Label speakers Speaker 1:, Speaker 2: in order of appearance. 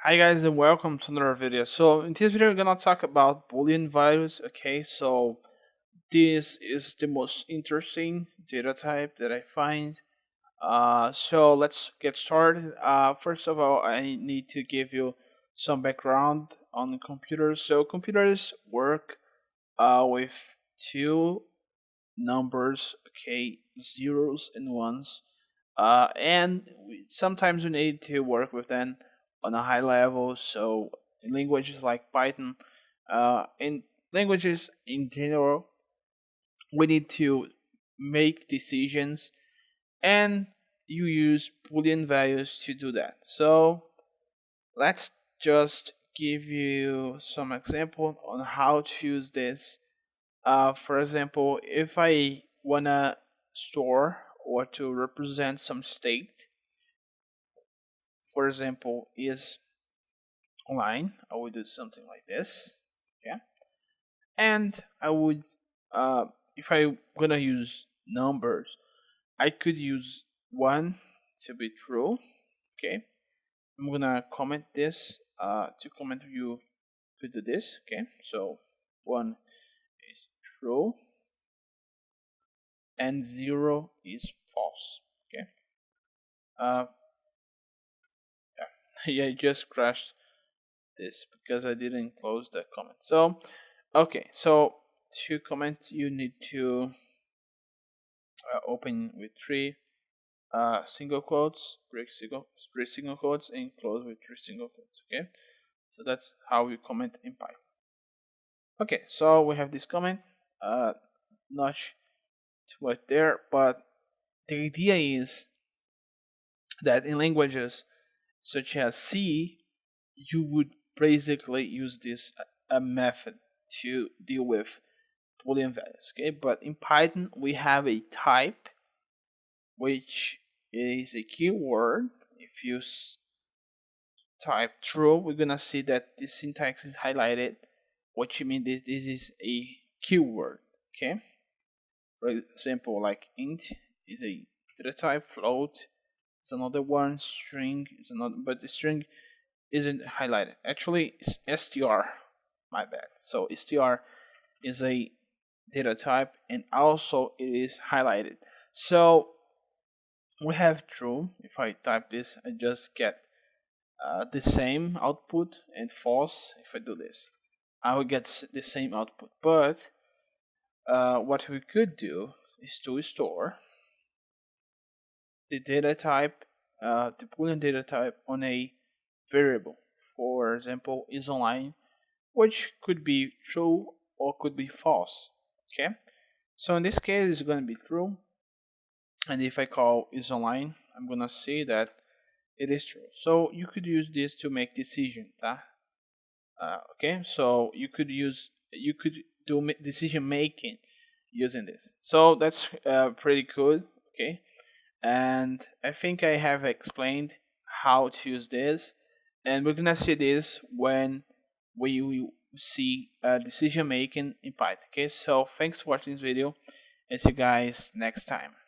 Speaker 1: Hi guys and welcome to another video. So in this video we're gonna talk about Boolean values. Okay, so this is the most interesting data type that I find. So let's get started. First of all, I need to give you some background on computers. So computers work with two numbers, okay, zeros and ones, and sometimes we need to work with them on a high level. So in languages like Python, in languages in general, we need to make decisions, and you use Boolean values to do that. So let's just give you some example on how to use this. For example, if I wanna store or to represent some state, for example, is line, I would do something like this. Yeah, and I would, if I gonna use numbers, I could use one to be true. Okay, I'm gonna comment this. To comment, you could do this. Okay, so one is true and zero is false. Okay. Uh, yeah, I just crashed this because I didn't close the comment. So, okay, so to comment, you need to open with single quotes, three single quotes, and close with three single quotes. Okay, so that's how you comment in Python. Okay, so we have this comment. Not too much there, but the idea is that in languages such as C, you would basically use this a method to deal with Boolean values. Okay, but in Python we have a type which is a keyword. If you type true, we're gonna see that the syntax is highlighted, which means that this is a keyword. Okay, for example, like int is a data type, float is another one, string is another, but the string isn't highlighted. Actually, it's str. My bad. So str is a data type, and also it is highlighted. So we have true. If I type this, I just get the same output, and false. If I do this, I will get the same output. But what we could do is to store the data type, the Boolean data type, on a variable. For example, is online, which could be true or could be false. Okay, so in this case, it's going to be true, and if I call is online, I'm gonna see that it is true. So you could use this to make decision. Okay, so you could do decision making using this. So that's pretty good. Okay, and I think I have explained how to use this, and we're gonna see this when we see decision making in Python. Okay, so thanks for watching this video, and see you guys next time.